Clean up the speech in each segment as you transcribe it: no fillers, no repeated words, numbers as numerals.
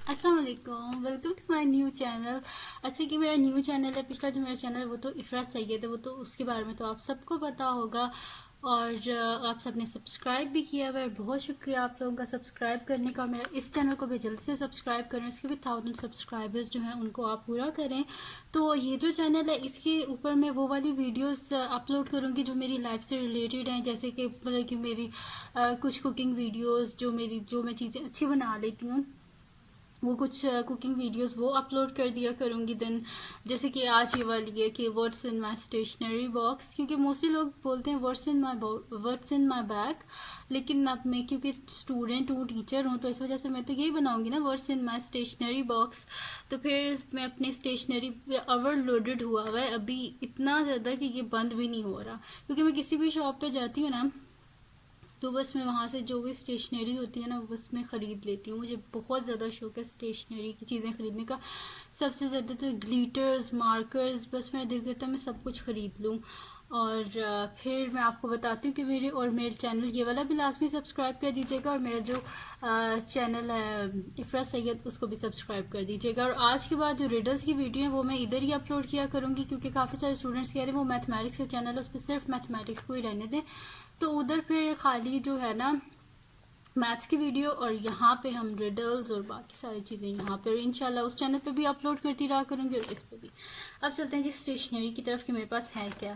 अस्सलाम वालेकुम, welcome to my new channel. अच्छा कि मेरा न्यू चैनल है, पिछला जो मेरा चैनल है वो तो इफ़रा सैयद है, वो तो उसके बारे में तो आप सबको पता होगा। और आप सबने सब्सक्राइब भी किया हुआ है, बहुत शुक्रिया आप लोगों का सब्सक्राइब करने का। और मेरा इस चैनल को भी जल्द से सब्सक्राइब करें, इसके भी 1000 सब्सक्राइबर्स जो हैं उनको आप पूरा करें। तो ये जो चैनल है इसके ऊपर मैं वो वाली वीडियोस अपलोड करूँगी जो मेरी लाइफ से रिलेटेड हैं, जैसे कि मतलब कि मेरी कुछ कुकिंग वीडियोस जो मैं चीज़ें अच्छी बना लेती हूँ, वो कुछ कुकिंग वीडियोस वो अपलोड कर दिया करूँगी। देन जैसे कि आज ये वाली है कि words in my stationery box, क्योंकि मोस्टली लोग बोलते हैं वर्ड्स इन माय बैग, लेकिन अब मैं क्योंकि स्टूडेंट हूँ, टीचर हूँ, तो इस वजह से मैं तो यही बनाऊँगी ना, words in my stationery box. तो फिर मैं अपनी स्टेशनरी ओवरलोडेड हुआ है अभी इतना ज़्यादा कि ये बंद भी नहीं हो रहा, क्योंकि मैं किसी भी शॉप पे जाती हूँ ना, तो बस मैं वहाँ से जो भी स्टेशनरी होती है ना बस मैं ख़रीद लेती हूँ। मुझे बहुत ज़्यादा शौक है स्टेशनरी की चीज़ें ख़रीदने का, सबसे ज़्यादा तो ग्लिटर्स, मार्कर्स, बस मेरा दिल करता है मैं सब कुछ ख़रीद लूँ। और फिर मैं आपको बताती हूँ कि मेरे चैनल ये वाला भी लाजमी सब्सक्राइब कर दीजिएगा, और मेरा जो चैनल है इफ़रा सैयद उसको भी सब्सक्राइब कर दीजिएगा। और आज के बाद जो रिडल्स की वीडियो है वो मैं इधर ही अपलोड किया करूँगी, क्योंकि काफ़ी सारे स्टूडेंट्स कह रहे हैं वो मैथमेटिक्स का चैनल है, उस पर सिर्फ मैथमेटिक्स को ही रहने दें। तो उधर फिर खाली जो है ना मैथ्स की वीडियो, और यहाँ पे हम रिडल्स और बाकी सारी चीज़ें यहाँ पे इंशाल्लाह उस चैनल पे भी अपलोड करती रहा करूँगी, और इस पे भी। अब चलते हैं जी स्टेशनरी की तरफ कि मेरे पास है क्या।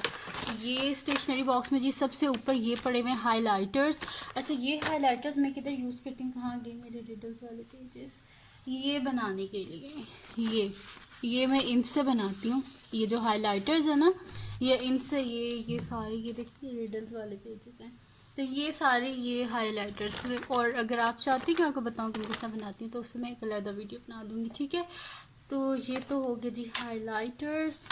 ये स्टेशनरी बॉक्स में जी सबसे ऊपर ये पड़े हुए हैं हाइलाइटर्स। अच्छा, ये हाइलाइटर्स मैं किधर यूज़ करती हूँ, कहाँ गए मेरे रिडल्स वाले पेजेस। ये बनाने के लिए ये मैं इनसे बनाती हूँ, ये जो हाइलाइटर्स है ना, ये इनसे ये सारे ये देखिए रिडल्स वाले पेजेस हैं, तो ये सारे ये हाइलाइटर्स। और अगर आप चाहती हैं कि आपको बताऊँ कि मैं कैसा बनाती हूँ तो उस पर मैं एक अलग वीडियो बना दूँगी, ठीक है। तो ये तो हो गया जी हाइलाइटर्स।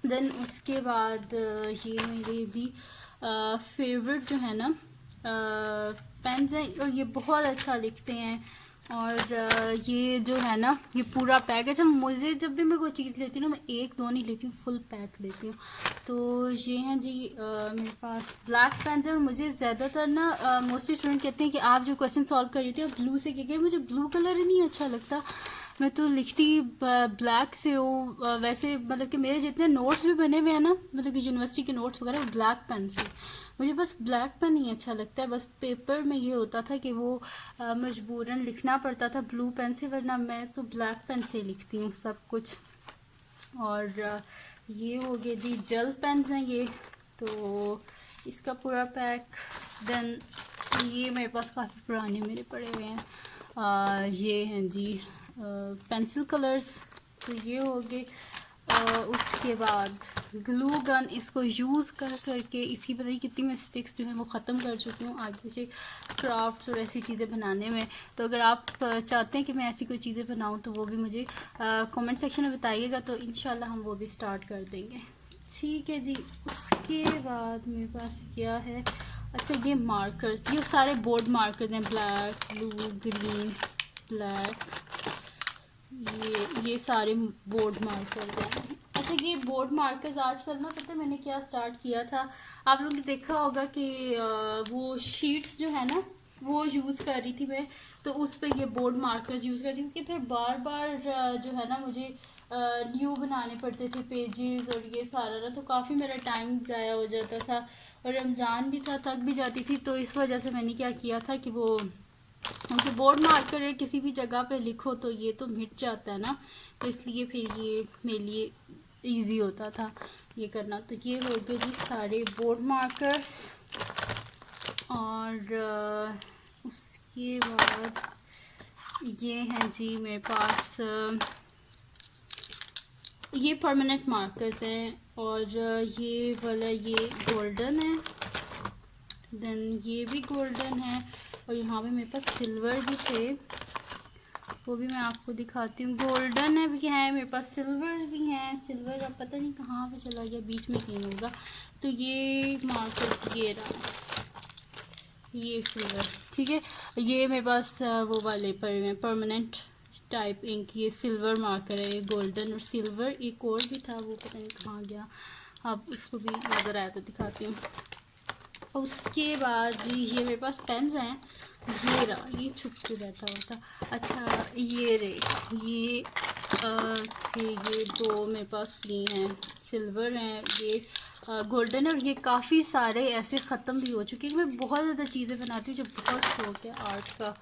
देन उसके बाद ये मेरे जी फेवरेट जो है ना पेन्स हैं, और ये बहुत अच्छा लिखते हैं। और ये जो है ना ये पूरा पैक है। जब भी मैं कोई चीज़ लेती हूँ ना, मैं एक दो नहीं लेती हूँ, फुल पैक लेती हूँ। तो ये हैं जी मेरे पास ब्लैक पेन्स है। और मुझे ज़्यादातर ना मोस्टली स्टूडेंट कहते हैं कि आप जो क्वेश्चन सॉल्व कर रही थी आप ब्लू से क्योंकि मुझे ब्लू कलर ही नहीं अच्छा लगता, मैं तो लिखती ब्लैक से हो। वैसे मतलब कि मेरे जितने नोट्स भी बने हुए हैं ना, मतलब कि यूनिवर्सिटी के नोट्स वगैरह, वो ब्लैक पेन से। मुझे बस ब्लैक पेन ही अच्छा लगता है। बस पेपर में ये होता था कि वो मजबूरन लिखना पड़ता था ब्लू पेन से, वरना मैं तो ब्लैक पेन से लिखती हूँ सब कुछ। और ये हो गए जी जेल पेन्स हैं ये, तो इसका पूरा पैक। देन ये मेरे पास काफ़ी पुराने मेरे पड़े हुए हैं, ये हैं जी पेंसिल कलर्स, तो ये हो गए। उसके बाद ग्लू गन, इसको यूज़ कर करके इसकी पता नहीं कितनी मैं स्टिक्स जो है वो ख़त्म कर चुकी हूँ आगे से क्राफ्ट्स और ऐसी चीज़ें बनाने में। तो अगर आप चाहते हैं कि मैं ऐसी कोई चीज़ें बनाऊँ तो वो भी मुझे कमेंट सेक्शन में बताइएगा, तो इंशाल्लाह हम वो भी स्टार्ट कर देंगे, ठीक है जी। उसके बाद मेरे पास क्या है, अच्छा ये मार्कर्स, ये सारे बोर्ड मार्कर्स हैं, ब्लैक, ब्लू, ग्रीन, ब्लैक, ये सारे बोर्ड मार्कर्स हैं। अच्छा, ये बोर्ड मार्कर्स आजकल ना पता है मैंने क्या स्टार्ट किया था, आप लोग ने देखा होगा कि वो शीट्स जो है ना वो यूज़ कर रही थी मैं, तो उस पर ये बोर्ड मार्कर्स यूज़ कर रही थी, क्योंकि फिर बार बार जो है ना मुझे न्यू बनाने पड़ते थे पेजेस और ये सारा ना, तो काफ़ी मेरा टाइम ज़ाया हो जाता था, और रमज़ान भी था, थक भी जाती थी। तो इस वजह से मैंने क्या किया था कि वो क्योंकि बोर्ड मार्कर है, किसी भी जगह पे लिखो तो ये तो मिट जाता है ना, तो इसलिए फिर ये मेरे लिए इजी होता था ये करना। तो ये हो गए जी सारे बोर्ड मार्कर्स। और उसके बाद ये हैं जी मेरे पास ये परमानेंट मार्कर्स हैं, और ये वाला ये गोल्डन है, देन ये भी गोल्डन है, और यहाँ पे मेरे पास सिल्वर भी थे, वो भी मैं आपको दिखाती हूँ। गोल्डन है भी है मेरे पास, सिल्वर भी हैं। सिल्वर अब पता नहीं कहाँ पे चला गया, बीच में कहीं होगा। तो ये मार्कर्स ये रहा, ये सिल्वर, ठीक है। ये मेरे पास वो वाले पड़े हुए हैं परमानेंट टाइप इंक, ये सिल्वर मार्कर है, ये गोल्डन और सिल्वर। एक और भी था वो पता नहीं कहाँ गया, अब उसको भी नज़र आया तो दिखाती हूँ। और उसके बाद ये मेरे पास पेन्स हैं, ये रहा, ये छुप के बैठा हुआ था। अच्छा ये रहे, ये थे, ये दो मेरे पास फ्री हैं, सिल्वर हैं, ये गोल्डन है। और ये काफ़ी सारे ऐसे ख़त्म भी हो चुके हैं। मैं बहुत ज़्यादा चीज़ें बनाती हूँ, जो बहुत शौक़ है आर्ट का।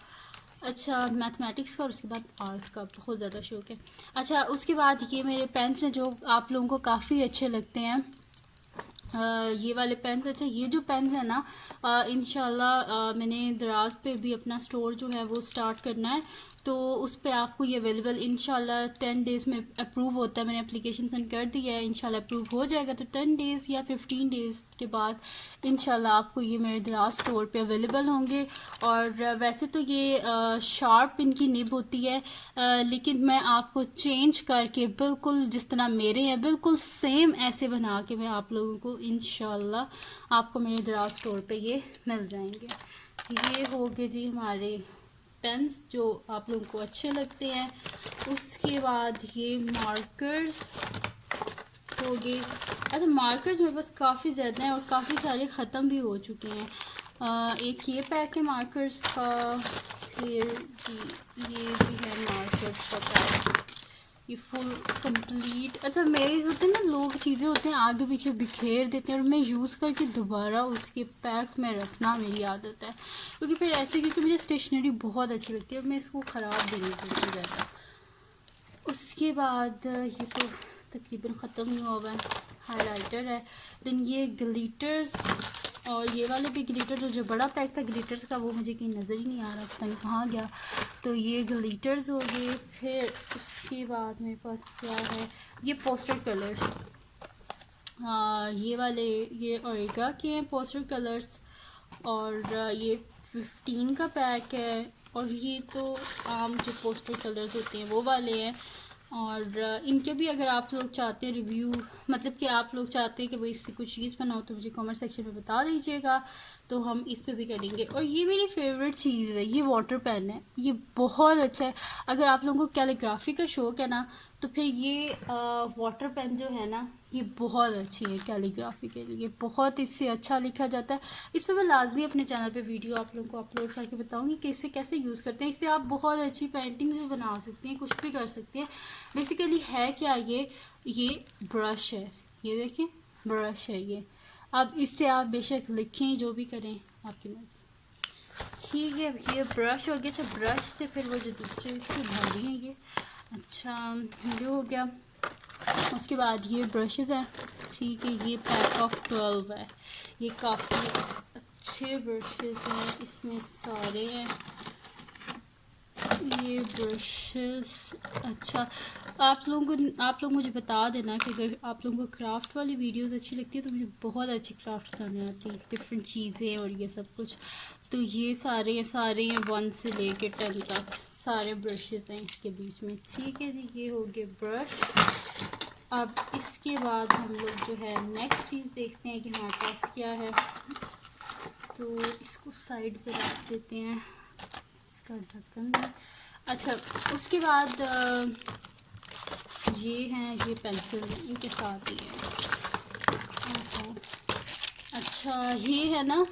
अच्छा मैथमेटिक्स का और उसके बाद आर्ट का बहुत ज़्यादा शौक़ है। अच्छा उसके बाद ये मेरे पेन्स हैं जो आप लोगों को काफ़ी अच्छे लगते हैं, ये वाले पेन्स। अच्छा ये जो पेन्स है ना, इंशाल्लाह मैंने दराज पे भी अपना स्टोर जो है वो स्टार्ट करना है, तो उस पे आपको ये अवेलेबल इंशाल्लाह 10 डेज़ में अप्रूव होता है। मैंने एप्लीकेशन सेंड कर दी है, इंशाल्लाह अप्रूव हो जाएगा तो 10 डेज़ या 15 डेज़ के बाद इंशाल्लाह आपको ये मेरे दराज स्टोर पे अवेलेबल होंगे। और वैसे तो ये शार्प इनकी निब होती है, लेकिन मैं आपको चेंज करके बिल्कुल जिस तरह मेरे हैं बिल्कुल सेम ऐसे बना के मैं आप लोगों को इंशाल्लाह आपको मेरे दराज स्टोर पे ये मिल जाएंगे। ये हो गए जी हमारे पेन्स जो आप लोगों को अच्छे लगते हैं। उसके बाद ये मार्कर्स हो गए। अच्छा मार्कर्स मेरे पास काफ़ी ज़्यादा हैं और काफ़ी सारे ख़त्म भी हो चुके हैं। एक ये पैक है मार्कर्स का, फिर जी ये भी है मार्कर्स का पैक, ये फुल कंप्लीट। अच्छा मेरे होते हैं ना, लोग चीज़ें होते हैं आगे पीछे बिखेर देते हैं और मैं यूज़ करके दोबारा उसके पैक में रखना मेरी आदत है, क्योंकि फिर ऐसे, क्योंकि मुझे स्टेशनरी बहुत अच्छी लगती है और मैं इसको ख़राब भी नहीं करती ज़्यादा। उसके बाद ये तो तकरीबन ख़त्म ही हुआ है, हाइलाइटर है। देन ये ग्लिटर्स, और ये वाले भी ग्लिटर जो बड़ा पैक था ग्लिटर्स का वो मुझे कहीं नज़र ही नहीं आ रहा, पता नहीं कहाँ गया। तो ये ग्लिटर्स हो गए। फिर उसके बाद मेरे पास क्या है, ये पोस्टर कलर्स, ये वाले ये ओरेगा के हैं पोस्टर कलर्स, और ये 15 का पैक है। और ये तो आम जो पोस्टर कलर्स होते हैं वो वाले हैं। और इनके भी अगर आप लोग चाहते हैं रिव्यू, मतलब कि आप लोग चाहते हैं कि भाई इससे कुछ चीज़ बनाओ तो मुझे कमेंट सेक्शन में बता दीजिएगा, तो हम इस पे भी करेंगे। और ये मेरी फेवरेट चीज़ है, ये वाटर पेन है, ये बहुत अच्छा है। अगर आप लोगों को कैलीग्राफी का शौक़ है ना, तो फिर ये वाटर पेन जो है ना ये बहुत अच्छी है कैलीग्राफी के लिए, बहुत इससे अच्छा लिखा जाता है। इस पर मैं लाजमी अपने चैनल पे वीडियो आप लोगों को अपलोड करके बताऊंगी कि इसे कैसे यूज़ करते हैं। इससे आप बहुत अच्छी पेंटिंग्स भी बना सकते हैं, कुछ भी कर सकते हैं। बेसिकली है क्या, ये ब्रश है, ये देखें ब्रश है ये। अब इससे आप बेशक लिखें जो भी करें आपकी मर्ज़ी, ठीक है। ये ब्रश हो गया। अच्छा ब्रश से फिर वो जो दूसरे इसको भर हैं ये, अच्छा ये हो गया। उसके बाद ये ब्रशेज़ हैं, ठीक है। ये पैक ऑफ 12 है, ये काफ़ी अच्छे ब्रशेज़ हैं, इसमें सारे हैं ये ब्रशेस। अच्छा आप लोग मुझे बता देना कि अगर आप लोगों को क्राफ्ट वाली वीडियोस अच्छी लगती है, तो मुझे बहुत अच्छी क्राफ्ट बनाने आती है, डिफरेंट चीज़ें और ये सब कुछ। तो ये सारे हैं 1 से लेके 10 तक सारे ब्रशेस हैं इसके बीच में, ठीक है जी। ये हो गए ब्रश। अब इसके बाद हम लोग जो है नेक्स्ट चीज़ देखते हैं कि हमारे पास क्या है। तो इसको साइड पे रख देते हैं, इसका ढक्कन भी। अच्छा उसके बाद ये हैं, ये पेंसिल इनके साथ ही है। अच्छा ये है ना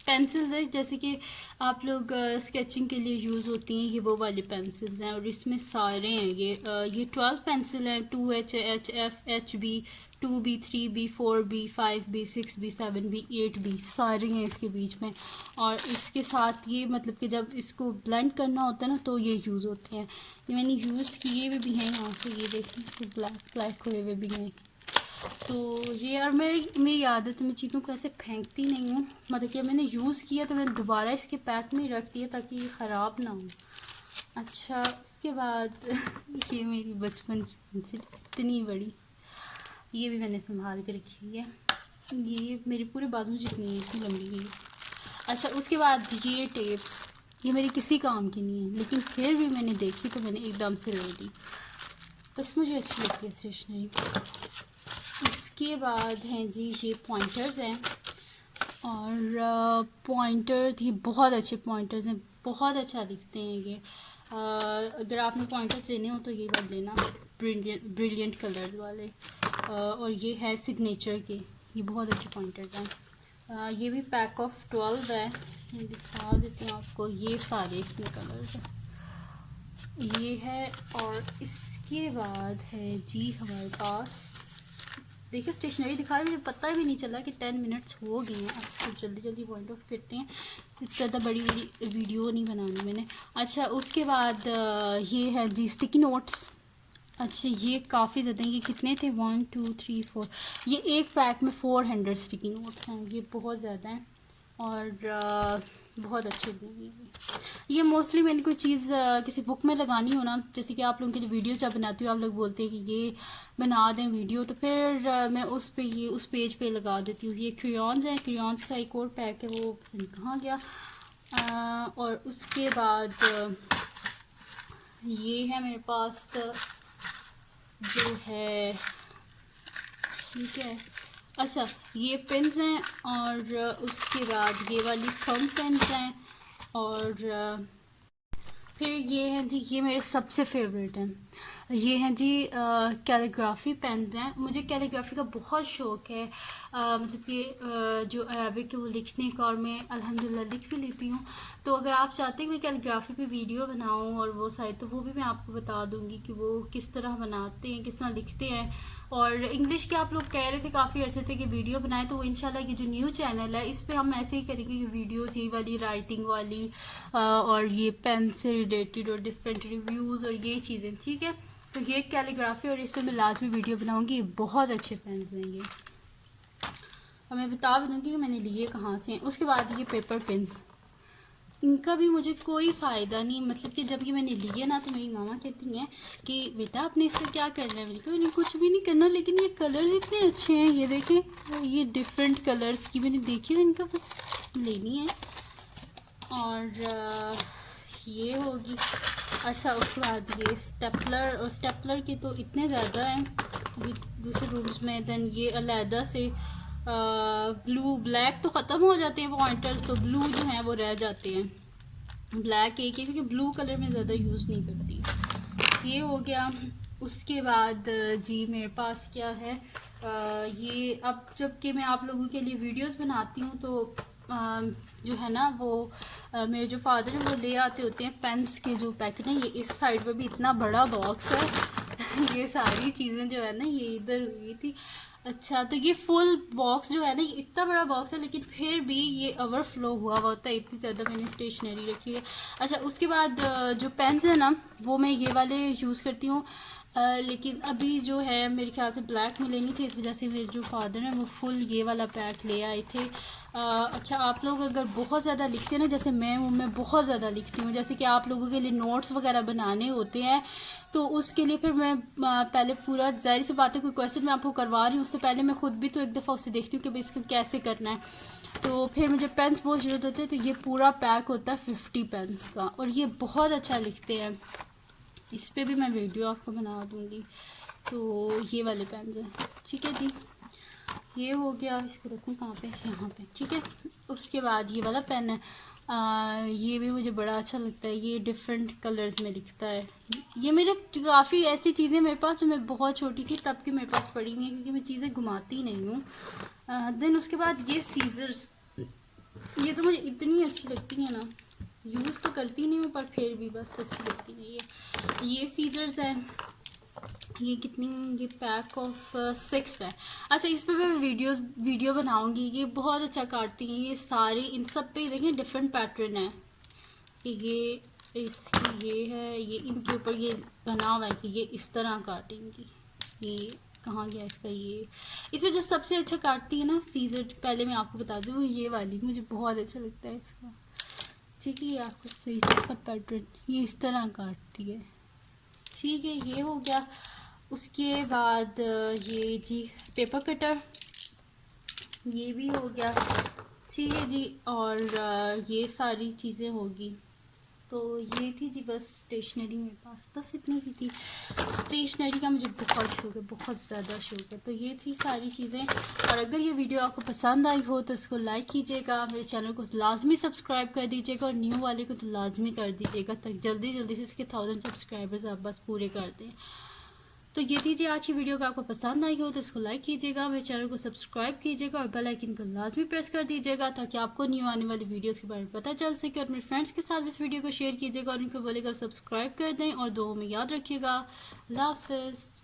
पेंसिल्स है, जैसे कि आप लोग स्केचिंग के लिए यूज़ होती हैं, ये वो वाली पेंसिल्स हैं। और इसमें सारे हैं ये 12 पेंसिल हैं, 2H, HF, HB, 2B, 3B, 4B, 5B, 6B, 7B, 8B सारे हैं इसके बीच में। और इसके साथ ये मतलब कि जब इसको ब्लेंड करना होता है ना तो ये यूज़ होते हैं। ये मैंने यूज़ किए हुए भी हैं यहाँ पे, ये देखें ब्लैक हुए हुए भी हैं। तो ये, और मेरी आदत है, मैं चीज़ों को ऐसे फेंकती नहीं हूँ, मतलब कि मैंने यूज़ किया तो मैंने दोबारा इसके पैक में रख दिया ताकि ये ख़राब ना हो। अच्छा उसके बाद ये मेरी बचपन की पेंसिल इतनी बड़ी, ये भी मैंने संभाल के रखी हुई है, ये मेरे पूरे बाजू जितनी है, इतनी लंबी है। अच्छा उसके बाद ये टेप्स, ये मेरे किसी काम की नहीं है, लेकिन फिर भी मैंने देखी तो मैंने एकदम से ले ली, बस मुझे अच्छी लगती है स्टेशनरी। उसके बाद हैं जी ये पॉइंटर्स हैं, और पॉइंटर ये बहुत अच्छे पॉइंटर्स हैं, बहुत अच्छा लिखते हैं ये। अगर आपने पॉइंटर्स लेने हो तो ये वाले लेना, ब्रिलियंट कलर वाले। और ये है सिग्नेचर के, ये बहुत अच्छे पॉइंटर्स हैं। ये भी पैक ऑफ 12 है, मैं दिखा देती हूँ आपको। ये सारे इसमें कलर है, ये है। और इसके बाद है जी हमारे पास, देखिए स्टेशनरी दिखा रही, मुझे पता भी नहीं चला कि 10 मिनट्स हो गए हैं। अब इसको जल्दी जल्दी पॉइंट ऑफ करते हैं, इससे ज़्यादा बड़ी बड़ी वीडियो नहीं बनानी मैंने। अच्छा उसके बाद ये है जी स्टिकी नोट्स। अच्छा ये काफ़ी ज़्यादा, ये कितने थे, 1 2 3 4, ये एक पैक में 400 स्टिकी नोट्स हैं, ये बहुत ज़्यादा हैं और बहुत अच्छे भी। ये मोस्टली मैंने कोई चीज़ किसी बुक में लगानी हो ना, जैसे कि आप लोगों के लिए वीडियोस जब बनाती हूँ, आप लोग बोलते हैं कि ये बना दें वीडियो, तो फिर मैं उस पे ये उस पेज पे लगा देती हूँ। ये क्रेयॉन्स हैं, क्रेयॉन्स का एक और पैक है, वो पता नहीं कहाँ गया। और उसके बाद ये है मेरे पास जो है, ठीक है। अच्छा ये पेन्स हैं और उसके बाद ये वाली फम पेन्स हैं और फिर ये हैं जी, ये मेरे सबसे फेवरेट हैं, ये हैं जी कैलीग्राफी पेन हैं। मुझे कैलीग्राफी का बहुत शौक़ है, मतलब कि जो अरबिक है वो लिखने का, और मैं अल्हम्दुलिल्लाह लिख भी लेती हूँ। तो अगर आप चाहते हैं कि कैलीग्राफी पे वीडियो बनाऊँ और वो साइड, तो वो भी मैं आपको बता दूँगी कि वो किस तरह बनाते हैं, किस तरह लिखते हैं। और इंग्लिश के आप लोग कह रहे थे काफ़ी अच्छे थे कि वीडियो बनाए, तो वो इंशाल्लाह ये जो न्यू चैनल है इस पर हम ऐसे ही करेंगे कि वीडियोज़ ये वाली राइटिंग वाली और ये पेन से रिलेटेड और डिफरेंट रिव्यूज़ और ये चीज़ें, ठीक है। तो ये कैलीग्राफी और इस पर मैं लाजमी वीडियो बनाऊंगी, बहुत अच्छे पेन हैं ये, और मैं बता भी दूँगी कि मैंने लिए कहाँ से हैं। उसके बाद ये पेपर पेन्स, इनका भी मुझे कोई फ़ायदा नहीं, मतलब कि जब ये मैंने लिए ना तो मेरी मामा कहती हैं कि बेटा आपने इससे क्या करना है, मैंने कहा नहीं कुछ भी नहीं करना, लेकिन ये कलर्स इतने अच्छे हैं, ये देखें ये डिफरेंट कलर्स की मैंने देखी ना, इनका बस लेनी है। और ये होगी। अच्छा उसके बाद ये स्टेपलर, और स्टेपलर के तो इतने ज़्यादा हैं दूसरे रूम्स में। दैन ये अलहदा से ब्लू ब्लैक तो ख़त्म हो जाते हैं पॉइंटर्स, तो ब्लू जो हैं वो रह जाते हैं। ब्लैक एक है क्योंकि ब्लू कलर में ज़्यादा यूज़ नहीं करती। ये हो गया। उसके बाद जी मेरे पास क्या है, ये अब जबकि मैं आप लोगों के लिए वीडियोस बनाती हूँ तो जो है ना वो मेरे जो फादर हैं वो ले आते होते हैं पेन्स के जो पैकेट हैं। ये इस साइड पर भी इतना बड़ा बॉक्स है ये सारी चीज़ें जो है ना ये इधर हुई थी। अच्छा तो ये फुल बॉक्स जो है ना, ये इतना बड़ा बॉक्स है, लेकिन फिर भी ये ओवरफ्लो हुआ होता है, इतनी ज़्यादा मैंने स्टेशनरी रखी है। अच्छा उसके बाद जो पेन्स है ना वो मैं ये वाले यूज़ करती हूँ, लेकिन अभी जो है मेरे ख्याल से ब्लैक में लेनी थी, इस वजह से मेरे जो फादर हैं वो फुल ये वाला पैक ले आए थे। अच्छा आप लोग अगर बहुत ज़्यादा लिखते हैं ना, जैसे मैं बहुत ज़्यादा लिखती हूँ, जैसे कि आप लोगों के लिए नोट्स वगैरह बनाने होते हैं, तो उसके लिए फिर मैं पहले पूरा ज़ाहिर सी बात है कोई क्वेश्चन मैं आपको करवा रही हूँ उससे पहले मैं ख़ुद भी तो एक दफ़ा उसे देखती हूँ कि भाई इसका कैसे करना है। तो फिर मुझे पेन्स बहुत ज़रूरत होती है, तो ये पूरा पैक होता है 50 पेन्स का, और ये बहुत अच्छा लिखते हैं। इस पे भी मैं वीडियो आपको बना दूँगी। तो ये वाले पेन्स हैं, ठीक है जी। ये हो गया, इसको रखूँ कहाँ पे, यहाँ पे, ठीक है। उसके बाद ये वाला पेन है, ये भी मुझे बड़ा अच्छा लगता है, ये डिफरेंट कलर्स में लिखता है। ये मेरे काफ़ी ऐसी चीज़ें मेरे पास जो मैं बहुत छोटी थी तब की मेरे पास पड़ी हुई हैं, क्योंकि मैं चीज़ें घुमाती नहीं हूँ। देन उसके बाद ये सीजर्स, ये तो मुझे इतनी अच्छी लगती हैं ना, यूज़ तो करती नहीं हूँ पर फिर भी बस अच्छी लगती है। ये सीजर्स हैं, ये कितनी, ये पैक ऑफ 6 है। अच्छा इस पर मैं वीडियो बनाऊंगी, ये बहुत अच्छा काटती हैं ये सारी, इन सब पे देखें डिफरेंट पैटर्न है। ये इसकी ये है, ये इनके ऊपर ये बना हुआ है कि ये इस तरह काटेंगी। ये कहाँ गया इसका, ये इसमें जो सबसे अच्छा काटती है ना सीजर, पहले मैं आपको बता दूँ, ये वाली मुझे बहुत अच्छा लगता है इसका, ठीक है। ये आपको सही से इसका पैटर्न ये इस तरह काटती है, ठीक है। ये हो गया। उसके बाद ये जी पेपर कटर, ये भी हो गया, ठीक है जी। और ये सारी चीज़ें होगी। तो ये थी जी बस स्टेशनरी मेरे पास, बस इतनी सी थी। स्टेशनरी का मुझे बहुत शौक है, बहुत ज़्यादा शौक है। तो ये थी सारी चीज़ें। और अगर ये वीडियो आपको पसंद आई हो तो इसको लाइक कीजिएगा, मेरे चैनल को लाजमी सब्सक्राइब कर दीजिएगा, और न्यू वाले को तो लाजमी कर दीजिएगा, तक जल्दी जल्दी से इसके 1000 सब्सक्राइबर्स आप बस पूरे कर दें। तो ये थी जी आज की वीडियो। अगर आपको पसंद आई हो तो इसको लाइक कीजिएगा, मेरे चैनल को सब्सक्राइब कीजिएगा और बेल आइकन को लाजमी प्रेस कर दीजिएगा ताकि आपको न्यू आने वाली वीडियोस के बारे में पता चल सके। और मेरे फ्रेंड्स के साथ इस वीडियो को शेयर कीजिएगा और उनको बोलेगा सब्सक्राइब कर दें और दुआओं में याद रखिएगा। अल्लाह हाफिज़।